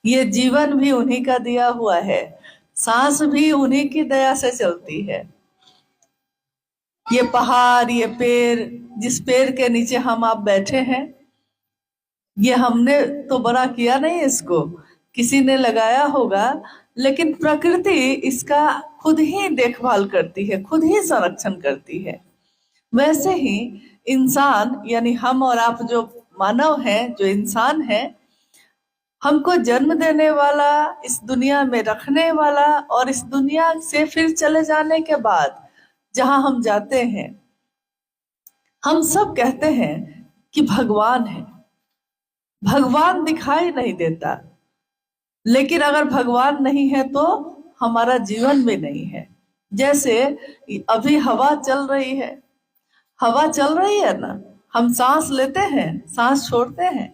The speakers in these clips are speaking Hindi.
ये जीवन भी उन्हीं का दिया हुआ है, सांस भी उन्हीं की दया से चलती है। ये पहाड़, ये पेड़, जिस पेड़ के नीचे हम आप बैठे हैं, ये हमने तो बड़ा किया नहीं, इसको किसी ने लगाया होगा, लेकिन प्रकृति इसका खुद ही देखभाल करती है, खुद ही संरक्षण करती है। वैसे ही इंसान यानी हम और आप जो मानव हैं, जो इंसान हैं, हमको जन्म देने वाला, इस दुनिया में रखने वाला और इस दुनिया से फिर चले जाने के बाद जहां हम जाते हैं, हम सब कहते हैं कि भगवान है। भगवान दिखाई नहीं देता, लेकिन अगर भगवान नहीं है तो हमारा जीवन भी नहीं है। जैसे अभी हवा चल रही है, हवा चल रही है ना, हम सांस लेते हैं, सांस छोड़ते हैं,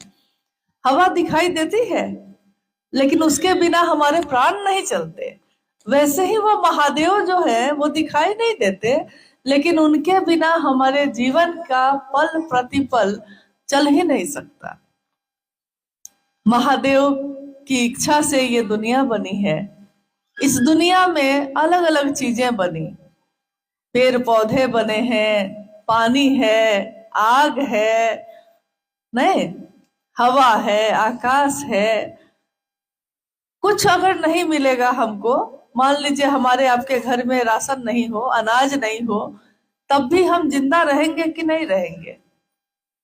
हवा दिखाई देती है, लेकिन उसके बिना हमारे प्राण नहीं चलते। वैसे ही वो महादेव जो है वो दिखाई नहीं देते, लेकिन उनके बिना हमारे जीवन का पल प्रतिपल चल ही नहीं सकता। महादेव की इच्छा से ये दुनिया बनी है। इस दुनिया में अलग अलग चीजें बनी, पेड़ पौधे बने हैं, पानी है, आग है, नहीं, हवा है, आकाश है। कुछ अगर नहीं मिलेगा हमको, मान लीजिए हमारे आपके घर में राशन नहीं हो, अनाज नहीं हो, तब भी हम जिंदा रहेंगे कि नहीं रहेंगे?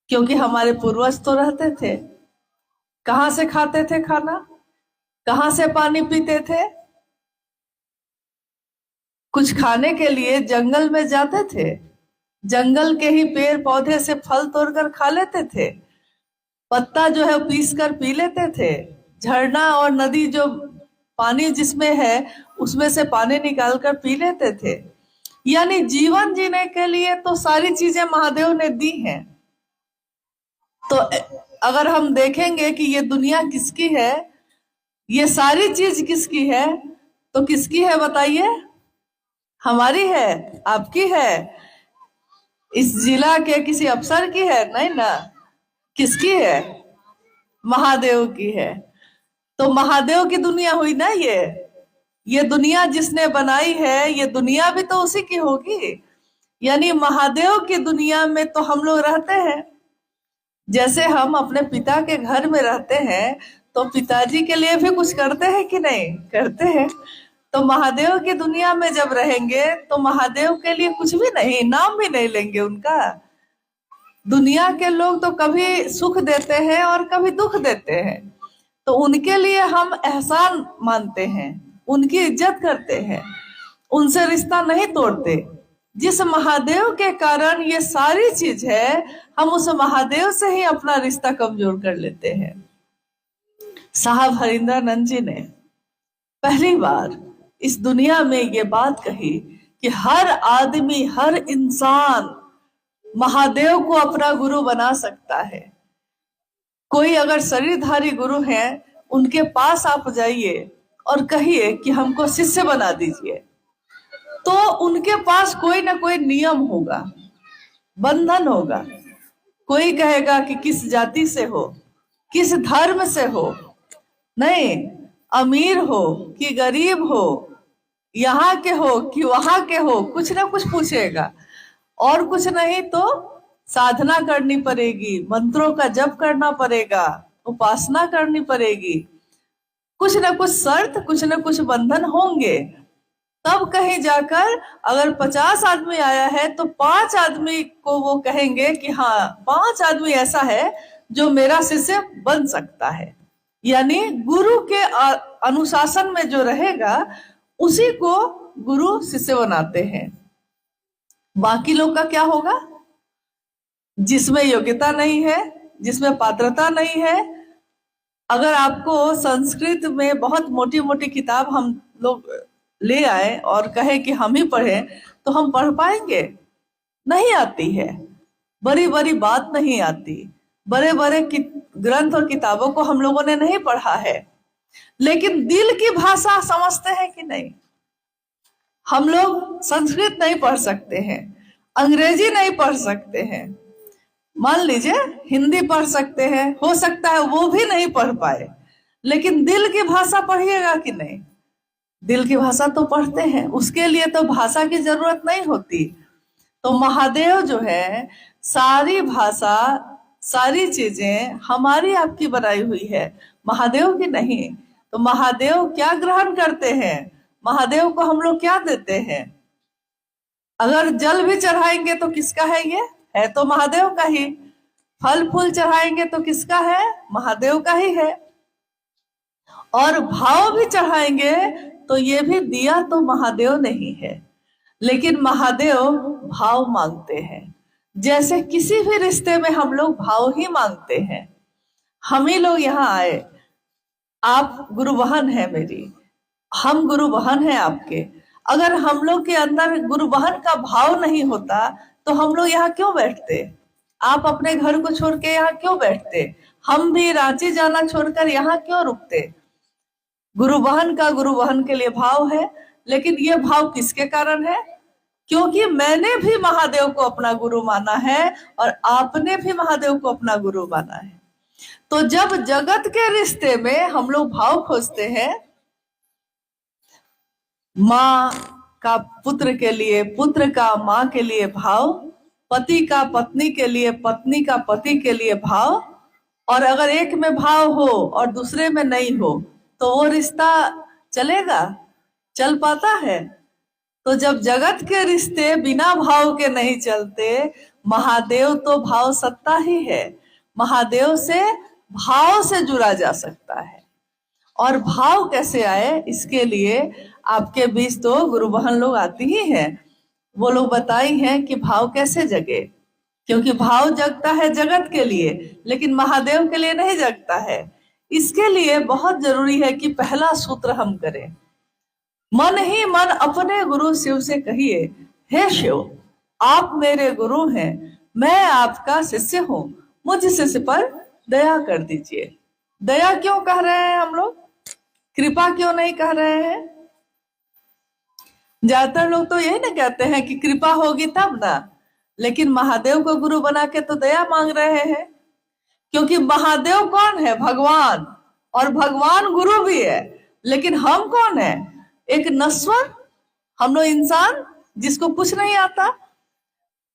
क्योंकि हमारे पूर्वज तो रहते थे। कहाँ से खाते थे खाना, कहाँ से पानी पीते थे? कुछ खाने के लिए जंगल में जाते थे, जंगल के ही पेड़ पौधे से फल तोड़कर खा लेते थे, पत्ता जो है पीस कर पी लेते थे, झरना और नदी जो पानी जिसमें है उसमें से पानी निकाल कर पी लेते थे। यानी जीवन जीने के लिए तो सारी चीजें महादेव ने दी हैं। तो अगर हम देखेंगे कि ये दुनिया किसकी है, ये सारी चीज किसकी है, तो किसकी है बताइए? हमारी है, आपकी है, इस जिला के किसी अफसर की है? नहीं ना। किसकी है? महादेव की है। तो महादेव की दुनिया हुई ना ये दुनिया जिसने बनाई है, ये दुनिया भी तो उसी की होगी। यानी महादेव की दुनिया में तो हम लोग रहते हैं। जैसे हम अपने पिता के घर में रहते हैं, तो पिताजी के लिए भी कुछ करते हैं कि नहीं करते हैं? तो महादेव की दुनिया में जब रहेंगे तो महादेव के लिए कुछ भी नहीं, नाम भी नहीं लेंगे उनका। दुनिया के लोग तो कभी सुख देते हैं और कभी दुख देते हैं, तो उनके लिए हम एहसान मानते हैं, उनकी इज्जत करते हैं, उनसे रिश्ता नहीं तोड़ते। जिस महादेव के कारण ये सारी चीज है, हम उस महादेव से ही अपना रिश्ता कमजोर कर लेते हैं। साहब हरिंद्रानंद जी ने पहली बार इस दुनिया में ये बात कही कि हर आदमी, हर इंसान महादेव को अपना गुरु बना सकता है। कोई अगर शरीरधारी गुरु है, उनके पास आप जाइए और कहिए कि हमको शिष्य बना दीजिए, तो उनके पास कोई ना कोई नियम होगा, बंधन होगा। कोई कहेगा कि किस जाति से हो, किस धर्म से हो, नहीं, अमीर हो कि गरीब हो, यहाँ के हो कि वहां के हो, कुछ ना कुछ पूछेगा। और कुछ नहीं तो साधना करनी पड़ेगी, मंत्रों का जप करना पड़ेगा, उपासना करनी पड़ेगी, कुछ ना कुछ शर्त, कुछ ना कुछ बंधन होंगे। तब कहीं जाकर अगर 50 आदमी आया है तो 5 आदमी को वो कहेंगे कि हाँ, 5 आदमी ऐसा है जो मेरा शिष्य बन सकता है। यानी गुरु के अनुशासन में जो रहेगा उसी को गुरु शिष्य बनाते हैं। बाकी लोग का क्या होगा? जिसमें योग्यता नहीं है, जिसमें पात्रता नहीं है। अगर आपको संस्कृत में बहुत मोटी मोटी किताब हम लोग ले आए और कहे कि हम ही पढ़े, तो हम पढ़ पाएंगे? नहीं आती है, बड़ी बड़ी बात नहीं आती, बड़े बड़े ग्रंथ और किताबों को हम लोगों ने नहीं पढ़ा है, लेकिन दिल की भाषा समझते हैं कि नहीं? हम लोग संस्कृत नहीं पढ़ सकते हैं, अंग्रेजी नहीं पढ़ सकते हैं, मान लीजिए हिंदी पढ़ सकते हैं, हो सकता है वो भी नहीं पढ़ पाए, लेकिन दिल की भाषा पढ़िएगा कि नहीं? दिल की भाषा तो पढ़ते हैं, उसके लिए तो भाषा की जरूरत नहीं होती। तो महादेव जो है, सारी भाषा, सारी चीजें हमारी आपकी बनाई हुई है, महादेव की नहीं। तो महादेव क्या ग्रहण करते हैं, महादेव को हम लोग क्या देते हैं? अगर जल भी चढ़ाएंगे तो किसका है? ये है तो महादेव का ही। फल फूल चढ़ाएंगे तो किसका है? महादेव का ही है। और भाव भी चढ़ाएंगे तो ये भी दिया तो महादेव नहीं है, लेकिन महादेव भाव मांगते हैं। जैसे किसी भी रिश्ते में हम लोग भाव ही मांगते हैं। हम ही लोग यहाँ आए, आप गुरु बहन है मेरी, हम गुरु बहन है आपके। अगर हम लोग के अंदर गुरु बहन का भाव नहीं होता तो हम लोग यहाँ क्यों बैठते? आप अपने घर को छोड़ के यहाँ क्यों बैठते? हम भी रांची जाना छोड़कर यहाँ क्यों रुकते? गुरु बहन का गुरु बहन के लिए भाव है, लेकिन ये भाव किसके कारण है? क्योंकि मैंने भी महादेव को अपना गुरु माना है और आपने भी महादेव को अपना गुरु माना है। तो जब जगत के रिश्ते में हम लोग भाव खोजते हैं, माँ का पुत्र के लिए, पुत्र का माँ के लिए भाव, पति का पत्नी के लिए, पत्नी का पति के लिए भाव, और अगर एक में भाव हो और दूसरे में नहीं हो तो वो रिश्ता चलेगा? चल पाता है? तो जब जगत के रिश्ते बिना भाव के नहीं चलते, महादेव तो भाव सत्ता ही है। महादेव से भाव से जुड़ा जा सकता है। और भाव कैसे आए, इसके लिए आपके बीच तो गुरु बहन लोग आती ही हैं, वो लोग बताई हैं कि भाव कैसे जगे। क्योंकि भाव जगता है जगत के लिए, लेकिन महादेव के लिए नहीं जगता है। इसके लिए बहुत जरूरी है कि पहला सूत्र हम करें, मन ही मन अपने गुरु शिव से कहिए, हे शिव आप मेरे गुरु हैं, मैं आपका शिष्य हूँ, मुझ शिष्य पर दया कर दीजिए। दया क्यों कह रहे हैं हम लोग, कृपा क्यों नहीं कह रहे हैं? ज्यादातर लोग तो यही ना कहते हैं कि कृपा होगी तब ना, लेकिन महादेव को गुरु बना के तो दया मांग रहे हैं। क्योंकि महादेव कौन है? भगवान, और भगवान गुरु भी है। लेकिन हम कौन है? एक नश्वर, हम लोग इंसान जिसको कुछ नहीं आता।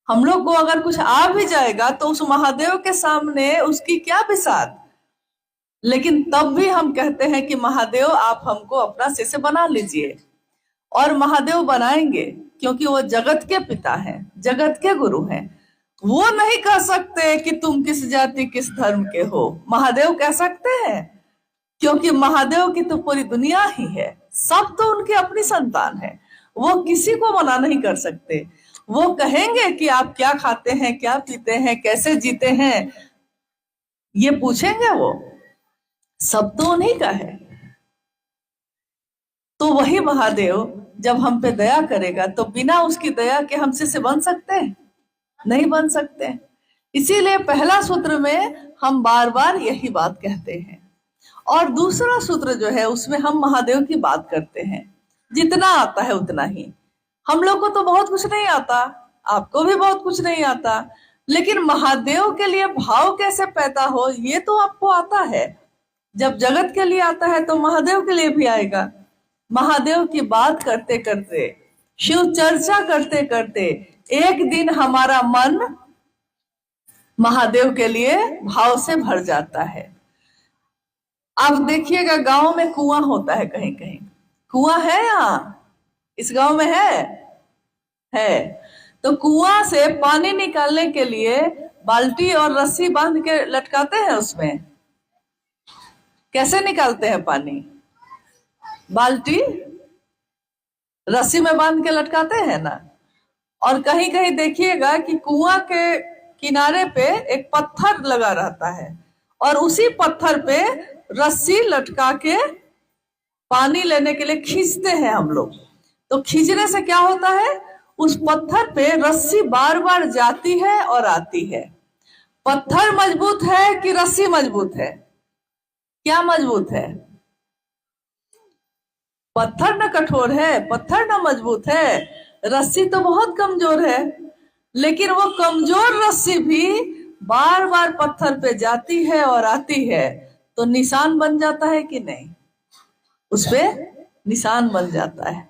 हम लोग को अगर कुछ आ भी जाएगा तो उस महादेव के सामने उसकी क्या बिसात। लेकिन तब भी हम कहते हैं कि महादेव आप हमको अपना शिष्य बना लीजिए। और महादेव बनाएंगे क्योंकि वो जगत के पिता हैं, जगत के गुरु हैं। वो नहीं कह सकते कि तुम किस जाति किस धर्म के हो, महादेव कह सकते हैं, क्योंकि महादेव की तो पूरी दुनिया ही है, सब तो उनकी अपनी संतान है। वो किसी को मना नहीं कर सकते। वो कहेंगे कि आप क्या खाते हैं, क्या पीते हैं, कैसे जीते हैं, ये पूछेंगे। वो सब तो उन्हीं का है। तो वही महादेव जब हम पे दया करेगा तो बिना उसकी दया के हम शिष्य बन सकते हैं? नहीं बन सकते। इसीलिए पहला सूत्र में हम बार बार यही बात कहते हैं। और दूसरा सूत्र जो है उसमें हम महादेव की बात करते हैं, जितना आता है उतना ही। हम लोग को तो बहुत कुछ नहीं आता, आपको भी बहुत कुछ नहीं आता, लेकिन महादेव के लिए भाव कैसे पैदा हो ये तो आपको आता है। जब जगत के लिए आता है तो महादेव के लिए भी आएगा। महादेव की बात करते करते, शिव चर्चा करते करते एक दिन हमारा मन महादेव के लिए भाव से भर जाता है। आप देखिएगा गांव में कुआं होता है, कहीं कहीं कुआं है। यहाँ इस गांव में है। तो कुआं से पानी निकालने के लिए बाल्टी और रस्सी बांध के लटकाते हैं। उसमें कैसे निकालते हैं पानी? बाल्टी रस्सी में बांध के लटकाते हैं ना। और कहीं कहीं देखिएगा कि कुआं के किनारे पे एक पत्थर लगा रहता है और उसी पत्थर पे रस्सी लटका के पानी लेने के लिए खींचते हैं हम लोग। तो खींचने से क्या होता है, उस पत्थर पे रस्सी बार बार जाती है और आती है। पत्थर मजबूत है कि रस्सी मजबूत है? क्या मजबूत है? पत्थर न कठोर है, पत्थर न मजबूत है, रस्सी तो बहुत कमजोर है। लेकिन वो कमजोर रस्सी भी बार बार पत्थर पे जाती है और आती है, तो निशान बन जाता है कि नहीं, उस पे निशान बन जाता है।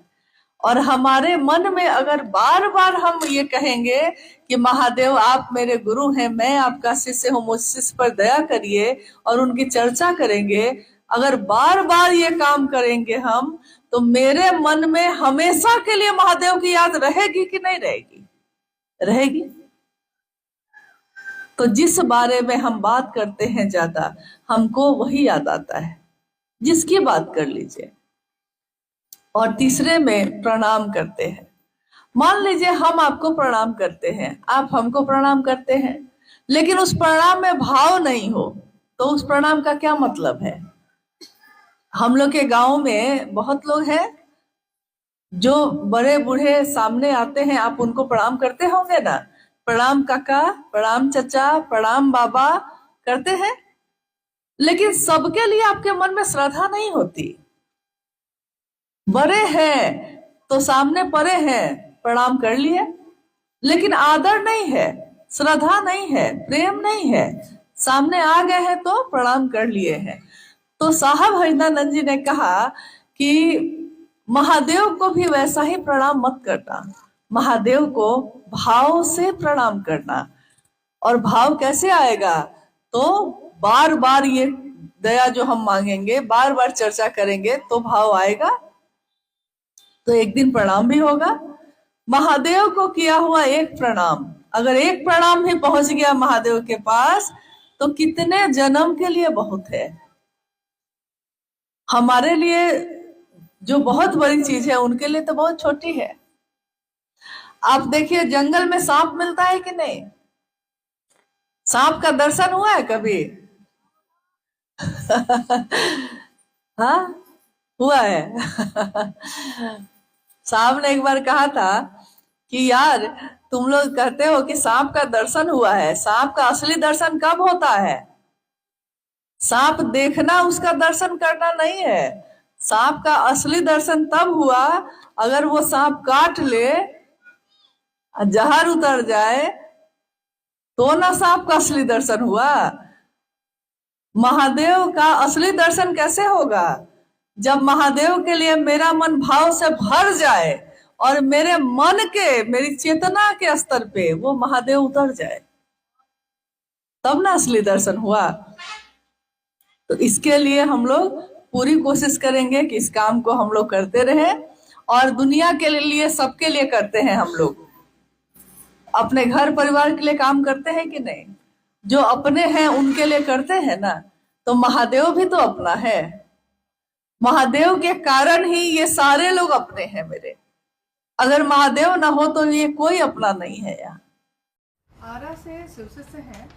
और हमारे मन में अगर बार बार हम ये कहेंगे कि महादेव आप मेरे गुरु हैं, मैं आपका शिष्य हूँ, मुझ शिष्य पर दया करिए, और उनकी चर्चा करेंगे, अगर बार बार ये काम करेंगे हम, तो मेरे मन में हमेशा के लिए महादेव की याद रहेगी कि नहीं रहेगी? रहेगी। तो जिस बारे में हम बात करते हैं ज्यादा, हमको वही याद आता है, जिसकी बात कर लीजिए। और तीसरे में प्रणाम करते हैं। मान लीजिए हम आपको प्रणाम करते हैं, आप हमको प्रणाम करते हैं, लेकिन उस प्रणाम में भाव नहीं हो, तो उस प्रणाम का क्या मतलब है? हम लोग के गांव में बहुत लोग हैं जो बड़े बूढ़े सामने आते हैं, आप उनको प्रणाम करते होंगे ना, प्रणाम काका, प्रणाम चाचा, प्रणाम बाबा करते हैं, लेकिन सबके लिए आपके मन में श्रद्धा नहीं होती। बड़े हैं तो सामने पड़े हैं, प्रणाम कर लिए, लेकिन आदर नहीं है, श्रद्धा नहीं है, प्रेम नहीं है, सामने आ गए हैं तो प्रणाम कर लिए हैं। तो साहब हरिदानंद जी ने कहा कि महादेव को भी वैसा ही प्रणाम मत करना, महादेव को भाव से प्रणाम करना। और भाव कैसे आएगा? तो बार बार ये दया जो हम मांगेंगे, बार बार चर्चा करेंगे तो भाव आएगा, तो एक दिन प्रणाम भी होगा। महादेव को किया हुआ एक प्रणाम, अगर एक प्रणाम भी पहुंच गया महादेव के पास, तो कितने जन्म के लिए बहुत है। हमारे लिए जो बहुत बड़ी चीज है, उनके लिए तो बहुत छोटी है। आप देखिए जंगल में सांप मिलता है कि नहीं? सांप का दर्शन हुआ है कभी? हाँ, हुआ है। सांप ने एक बार कहा था कि यार तुम लोग कहते हो कि सांप का दर्शन हुआ है, सांप का असली दर्शन कब होता है? सांप देखना उसका दर्शन करना नहीं है, सांप का असली दर्शन तब हुआ अगर वो सांप काट ले, जहर उतर जाए, तो ना सांप का असली दर्शन हुआ। महादेव का असली दर्शन कैसे होगा? जब महादेव के लिए मेरा मन भाव से भर जाए और मेरे मन के, मेरी चेतना के स्तर पे वो महादेव उतर जाए, तब ना असली दर्शन हुआ। तो इसके लिए हम लोग पूरी कोशिश करेंगे कि इस काम को हम लोग करते रहें, और दुनिया के लिए, सबके लिए करते हैं हम लोग। अपने घर परिवार के लिए काम करते हैं कि नहीं? जो अपने हैं उनके लिए करते हैं ना, तो महादेव भी तो अपना है। महादेव के कारण ही ये सारे लोग अपने हैं मेरे। अगर महादेव ना हो तो ये कोई अपना नहीं है। यहाँ आरा से शिवसे से हैं।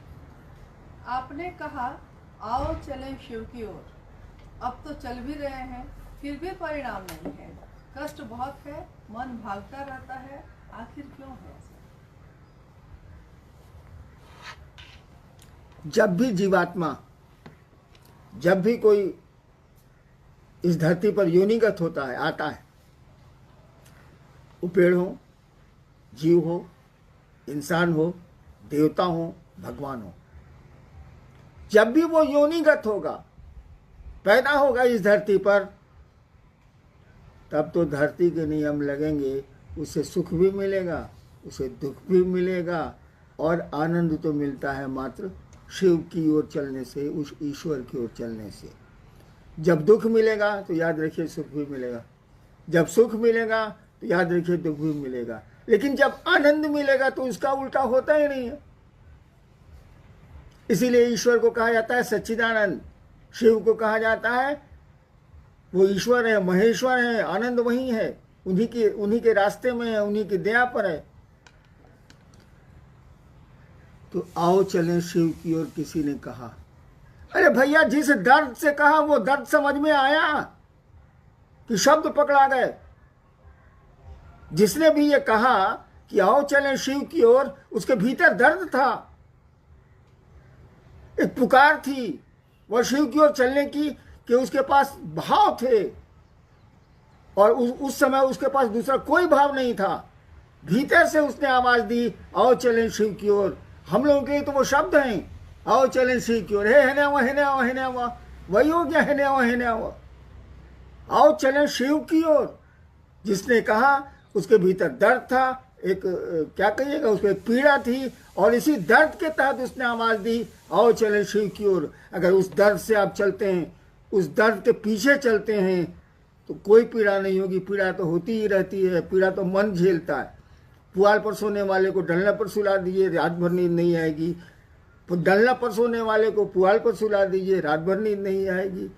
आपने कहा आओ चलें शिव की ओर, अब तो चल भी रहे हैं, फिर भी परिणाम नहीं है, कष्ट बहुत है, मन भागता रहता है, आखिर क्यों है? जब भी जीवात्मा, जब भी कोई इस धरती पर योनिगत होता है, आता है, वो पेड़ हो, जीव हो, इंसान हो, देवता हो, भगवान हो, जब भी वो योनिगत होगा, पैदा होगा इस धरती पर, तब तो धरती के नियम लगेंगे, उसे सुख भी मिलेगा, उसे दुख भी मिलेगा, और आनंद तो मिलता है मात्र शिव की ओर चलने से, उस ईश्वर की ओर चलने से। जब दुख मिलेगा तो याद रखिए सुख भी मिलेगा, जब सुख मिलेगा तो याद रखिए दुख भी मिलेगा, लेकिन जब आनंद मिलेगा तो उसका उल्टा होता ही नहीं है। इसीलिए ईश्वर को कहा जाता है सच्चिदानंद, शिव को कहा जाता है वो ईश्वर है, महेश्वर है, आनंद वही है, उन्हीं के रास्ते में है, उन्हीं की दया पर है। तो आओ चलें शिव की ओर किसी ने कहा। अरे भैया, जिस दर्द से कहा वो दर्द समझ में आया कि शब्द पकड़ा गए? जिसने भी ये कहा कि आओ चलें शिव की ओर, उसके भीतर दर्द था, एक पुकार थी वह शिव की ओर चलने की, कि उसके पास भाव थे, और उस समय उसके पास दूसरा कोई भाव नहीं था। भीतर से उसने आवाज दी आओ चलें शिव की ओर। हम लोगों के तो वो शब्द हैं, आओ चलें शिव की ओर, हे ने हुआ, हे ने हुआ, हे ने हुआ, वही हो गया, है आओ, आओ चलें शिव की ओर। जिसने कहा उसके भीतर दर्द था, एक क्या कहिएगा, उसको एक पीड़ा थी, और इसी दर्द के तहत उसने आवाज दी, आओ चलें शिव की ओर। अगर उस दर्द से आप चलते हैं, उस दर्द के पीछे चलते हैं, तो कोई पीड़ा नहीं होगी। पीड़ा तो होती ही रहती है, पीड़ा तो मन झेलता है। पुआल पर सोने वाले को डंडा पर सुला दीजिए, रात भर नींद नहीं आएगी। डंडा पर सोने वाले को पुआल पर सुला दीजिए, रात भर नींद नहीं आएगी।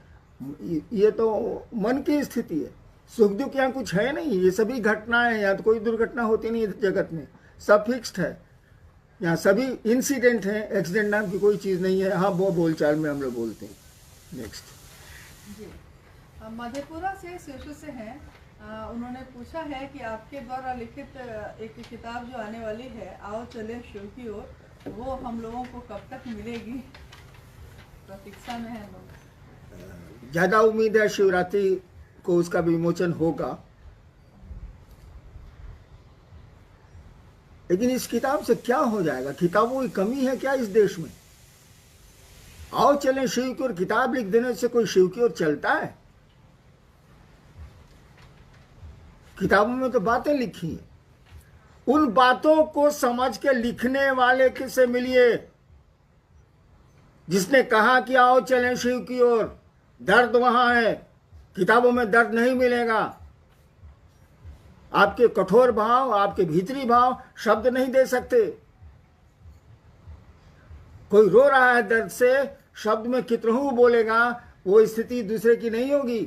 ये तो मन की स्थिति है। सुख दुख यहाँ कुछ है नहीं, ये सभी घटनाएं, यहाँ तो कोई दुर्घटना होती नहीं है जगत में, सब फिक्स्ड है। यहाँ सभी इंसिडेंट हैं, एक्सीडेंट नाम की कोई चीज़ नहीं है। हाँ, वो बोलचाल में हम लोग बोलते हैं। नेक्स्ट जी, मधेपुरा से शिशु से हैं। उन्होंने पूछा है कि आपके द्वारा लिखित एक किताब जो आने वाली है, आओ चले शिव की ओर, वो हम लोगों को कब तक मिलेगी? प्रतीक्षा में है लोग। ज़्यादा उम्मीद है शिवरात्रि को उसका विमोचन होगा। लेकिन इस किताब से क्या हो जाएगा? किताबों की कमी है क्या इस देश में? आओ चलें शिव की ओर किताब लिख देने से कोई शिव की ओर चलता है? किताबों में तो बातें लिखी हैं। उन बातों को समझ के लिखने वाले किससे मिलिए, जिसने कहा कि आओ चलें शिव की ओर। दर्द वहां है, किताबों में दर्द नहीं मिलेगा। आपके कठोर भाव, आपके भीतरी भाव शब्द नहीं दे सकते। कोई रो रहा है दर्द से, शब्द में कितनहू बोलेगा, वो स्थिति दूसरे की नहीं होगी।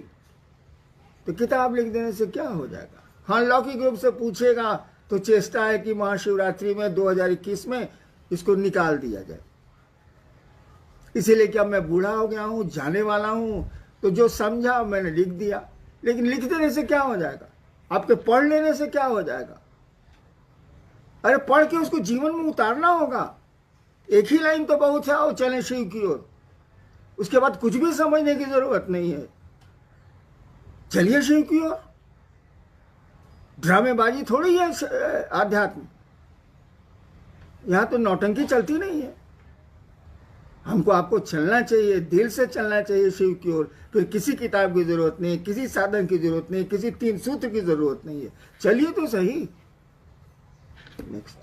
तो किताब लिख देने से क्या हो जाएगा? हाँ, लौकिक रूप से पूछेगा तो चेष्टा है कि महाशिवरात्रि में 2021 में इसको निकाल दिया जाए। इसीलिए क्या मैं बूढ़ा हो गया हूं, जाने वाला हूं, तो जो समझा मैंने लिख दिया। लेकिन लिख देने से क्या हो जाएगा? आपके पढ़ लेने से क्या हो जाएगा? अरे पढ़ के उसको जीवन में उतारना होगा। एक ही लाइन तो बहुत है, आओ चलें शिव की ओर। उसके बाद कुछ भी समझने की जरूरत नहीं है। चलिए शिव की ओर। ड्रामेबाजी थोड़ी है आध्यात्म। यहां तो नौटंकी चलती नहीं है। हमको आपको चलना चाहिए, दिल से चलना चाहिए शिव की ओर। फिर किसी किताब की जरूरत नहीं, किसी साधन की जरूरत नहीं, किसी 3 सूत्र की जरूरत नहीं है। चलिए तो सही। नेक्स्ट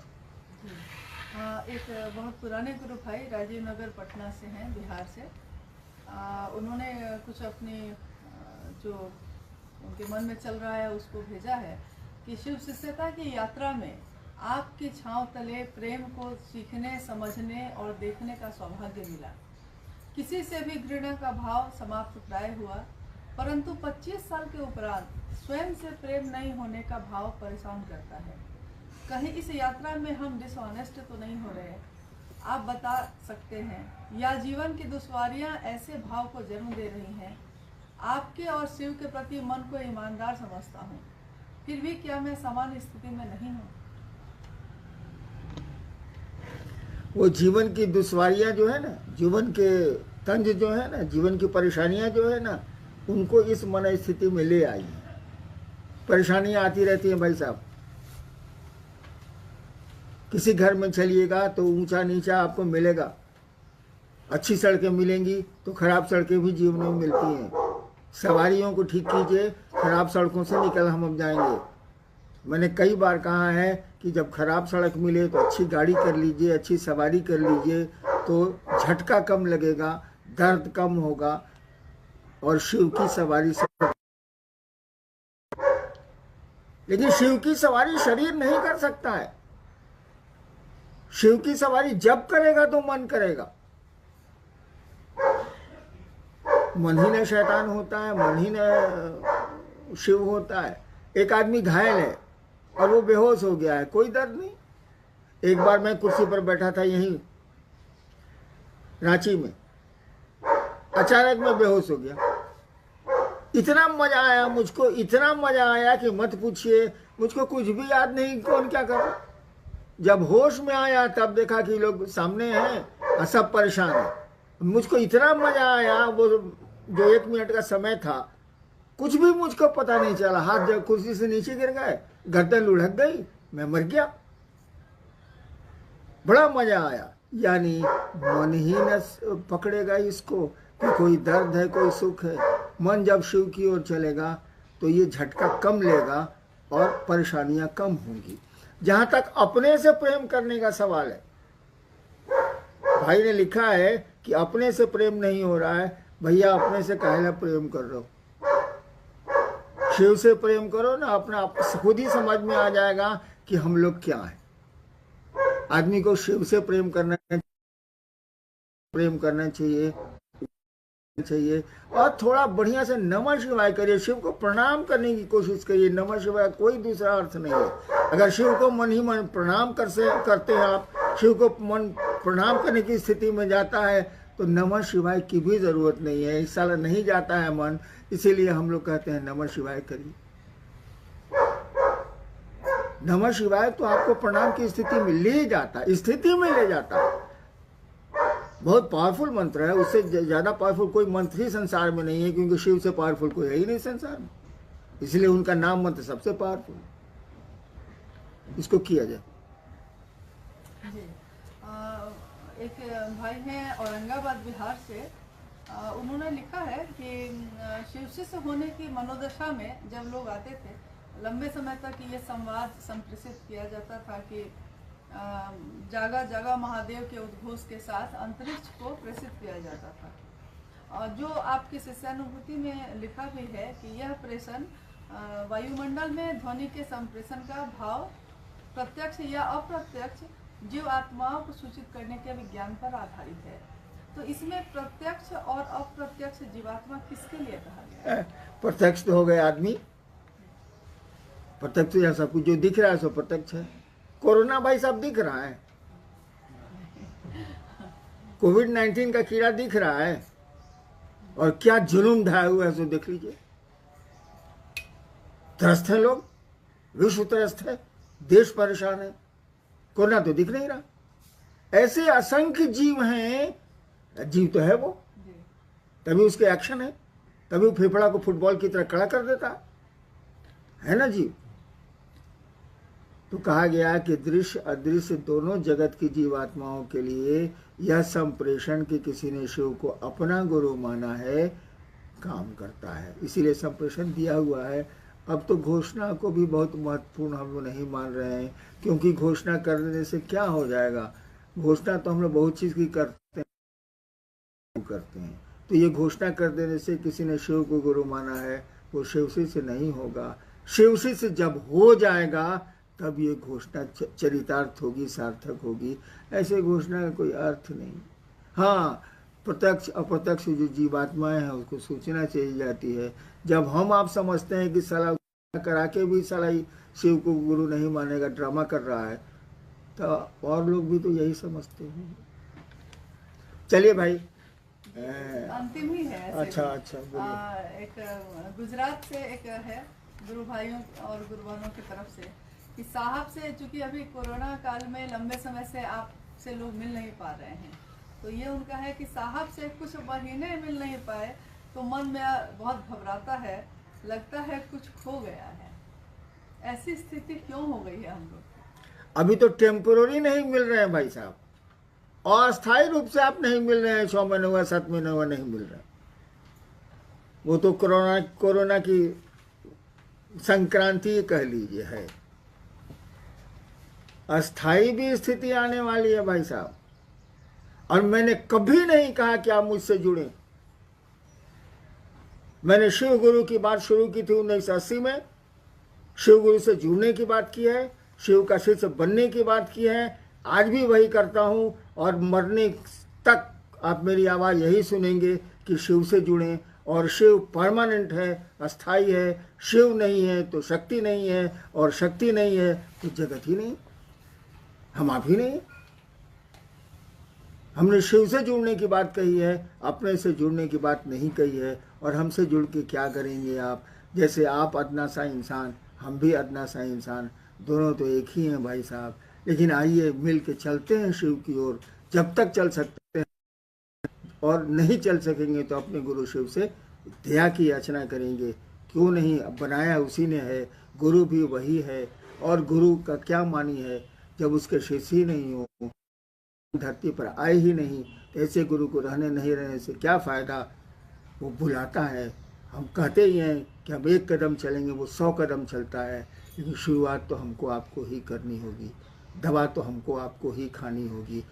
एक बहुत पुराने गुरु भाई राजीव नगर पटना से हैं, बिहार से। उन्होंने कुछ अपनी जो उनके मन में चल रहा है उसको भेजा है कि शिव शिष्यता की यात्रा में आपकी छांव तले प्रेम को सीखने, समझने और देखने का सौभाग्य मिला। किसी से भी घृणा का भाव समाप्त प्राय हुआ, परंतु 25 साल के उपरांत स्वयं से प्रेम नहीं होने का भाव परेशान करता है। कहीं इस यात्रा में हम डिसऑनेस्ट तो नहीं हो रहे? आप बता सकते हैं, या जीवन की दुश्वारियां ऐसे भाव को जन्म दे रही हैं? आपके और शिव के प्रति मन को ईमानदार समझता हूँ, फिर भी क्या मैं समान स्थिति में नहीं हूँ? वो जीवन की दुश्वारियां जो है ना, जीवन के तंज जो है ना, जीवन की परेशानियां जो है ना, उनको इस मन स्थिति में ले आई है। परेशानियां आती रहती हैं भाई साहब। किसी घर में चलिएगा तो ऊंचा नीचा आपको मिलेगा। अच्छी सड़कें मिलेंगी तो खराब सड़कें भी जीवन में मिलती हैं। सवारियों को ठीक कीजिए, खराब सड़कों से निकल हम जाएंगे। मैंने कई बार कहा है कि जब खराब सड़क मिले तो अच्छी गाड़ी कर लीजिए, अच्छी सवारी कर लीजिए, तो झटका कम लगेगा, दर्द कम होगा और शिव की सवारी से। लेकिन शिव की सवारी शरीर नहीं कर सकता है। शिव की सवारी जब करेगा तो मन करेगा। मन ही न शैतान होता है, मन ही न शिव होता है। एक आदमी घायल है और वो बेहोश हो गया है, कोई दर्द नहीं। एक बार मैं कुर्सी पर बैठा था यहीं रांची में, अचानक मैं बेहोश हो गया। इतना मजा आया मुझको, इतना मजा आया कि मत पूछिए। मुझको कुछ भी याद नहीं कौन क्या कर। जब होश में आया तब देखा कि लोग सामने हैं और सब परेशान है। मुझको इतना मजा आया, वो जो 1 मिनट का समय था, कुछ भी मुझको पता नहीं चला। हाथ जब कुर्सी से नीचे गिर गए, गर्दन लुढ़क गई, मैं मर गया। बड़ा मजा आया। यानी मन ही न पकड़ेगा इसको, कि कोई दर्द है कोई सुख है। मन जब शिव की ओर चलेगा तो ये झटका कम लेगा और परेशानियां कम होंगी। जहां तक अपने से प्रेम करने का सवाल है, भाई ने लिखा है कि अपने से प्रेम नहीं हो रहा है। भैया अपने से काहे ला प्रेम कर रहे हो? शिव से प्रेम करो ना, अपना खुद ही समझ में आ जाएगा कि हम लोग क्या हैं। आदमी को शिव से प्रेम करना चाहिए और थोड़ा बढ़िया से नमः शिवाय करिए। शिव को प्रणाम करने की कोशिश करिए। नमः शिवाय कोई दूसरा अर्थ नहीं है। अगर शिव को मन ही मन प्रणाम करते हैं आप, शिव को मन प्रणाम करने की स्थिति में जाता है तो नमः शिवाय की भी जरूरत नहीं है। इस साल नहीं जाता है मन, इसीलिए हम लोग कहते हैं नमः शिवाय करिए। नमः शिवाय तो आपको प्रणाम की स्थिति में ले जाता है। बहुत पावरफुल मंत्र है, उससे ज्यादा पावरफुल कोई मंत्र ही संसार में नहीं है, क्योंकि शिव से पावरफुल कोई है ही नहीं संसार में। इसलिए उनका नाम मंत्र सबसे पावरफुल। इसको किया जाए। जी एक भाई हैं औरंगाबाद बिहार से, उन्होंने लिखा है कि शिव से होने की मनोदशा में जब लोग आते थे, लंबे समय तक ये संवाद संप्रेषित किया जाता था कि जागा जागा महादेव के उद्घोष के साथ अंतरिक्ष को प्रेषित किया जाता था। और जो आपकी शिष्यानुभूति में लिखा भी है कि यह प्रेषण वायुमंडल में ध्वनि के संप्रेषण का भाव प्रत्यक्ष या अप्रत्यक्ष जीव आत्माओं को सूचित करने के विज्ञान पर आधारित है। तो इसमें प्रत्यक्ष और अप्रत्यक्ष जीवात्मा किसके लिए कहा गया है? प्रत्यक्ष तो हो गए आदमी, प्रत्यक्ष या सब कुछ जो दिख रहा है सो प्रत्यक्ष है। कोरोना भाई साहब दिख रहा है, कोविड-19 का कीड़ा दिख रहा है, और क्या जुलूम ढाया हुआ है सो देख लीजिए। त्रस्त है लोग, विश्व त्रस्त है, देश परेशान है, कोरोना तो दिख नहीं रहा। ऐसे असंख्य जीव हैं, जीव तो है वो, तभी उसके एक्शन है, तभी वो फेफड़ा को फुटबॉल की तरह खड़ा कर देता है ना जीव। तो कहा गया कि दृश्य अदृश्य दोनों जगत की जीवात्माओं के लिए यह संप्रेषण कि किसी ने शिव को अपना गुरु माना है काम करता है, इसीलिए संप्रेषण दिया हुआ है। अब तो घोषणा को भी बहुत महत्वपूर्ण हम लोग नहीं मान रहे हैं, क्योंकि घोषणा कर देने से क्या हो जाएगा। घोषणा तो हम लोग बहुत चीज की करते हैं, तो ये घोषणा कर देने से किसी ने शिव को गुरु माना है वो शिवसी से नहीं होगा। शिवसी से जब हो जाएगा तब ये घोषणा चरितार्थ होगी, सार्थक होगी। ऐसे घोषणा का कोई अर्थ नहीं। हाँ, प्रत्यक्ष अप्रत्यक्ष जो जीवात्माएं हैं उसको सूचना चाहिए जाती है। जब हम आप समझते हैं कि साला करा के भी साला शिव को गुरु नहीं मानेगा, ड्रामा कर रहा है, तो और लोग भी तो यही समझते हैं। चलिए भाई, अंतिम ही है। अच्छा एक गुजरात से एक है, गुरु भाइयों और गुरु बहनों की तरफ से, कि साहब से, चूंकि अभी कोरोना काल में लंबे समय से आपसे लोग मिल नहीं पा रहे हैं, तो ये उनका है कि साहब से कुछ महीने मिल नहीं पाए तो मन में बहुत घबराता है, लगता है कुछ खो गया है। ऐसी स्थिति क्यों हो गई है हम लोग? अभी तो टेम्पोररी नहीं मिल रहे हैं भाई साहब, अस्थायी रूप से आप नहीं मिल रहे हैं। 6 महीने हुआ 7 महीने हुआ नहीं मिल रहा। वो तो कोरोना की संक्रांति कह लीजिए है। अस्थायी भी स्थिति आने वाली है भाई साहब, और मैंने कभी नहीं कहा कि आप मुझसे जुड़े। मैंने शिव गुरु की बात शुरू की थी 1980 में, शिव गुरु से जुड़ने की बात की है, शिव का शिष्य बनने की बात की है। आज भी वही करता हूं, और मरने तक आप मेरी आवाज यही सुनेंगे कि शिव से जुड़ें। और शिव परमानेंट है, अस्थाई है। शिव नहीं है तो शक्ति नहीं है, और शक्ति नहीं है तो जगत ही नहीं, हम आप ही नहीं। हमने शिव से जुड़ने की बात कही है, अपने से जुड़ने की बात नहीं कही है। और हमसे जुड़ के क्या करेंगे आप? जैसे आप अदना सा इंसान, हम भी अदना सा इंसान, दोनों तो एक ही हैं भाई साहब। लेकिन आइए मिल के चलते हैं शिव की ओर, जब तक चल सकते हैं, और नहीं चल सकेंगे तो अपने गुरु शिव से दया की याचना करेंगे। क्यों नहीं, बनाया उसी ने है, गुरु भी वही है। और गुरु का क्या मानी है जब उसके शिष्य ही नहीं हो। धरती पर आए ही नहीं, ऐसे गुरु को नहीं रहने से क्या फ़ायदा। वो बुलाता है, हम कहते ही हैं कि हम 1 कदम चलेंगे, वो 100 कदम चलता है, लेकिन शुरुआत तो हमको आपको ही करनी होगी, दवा तो हमको आपको ही खानी होगी।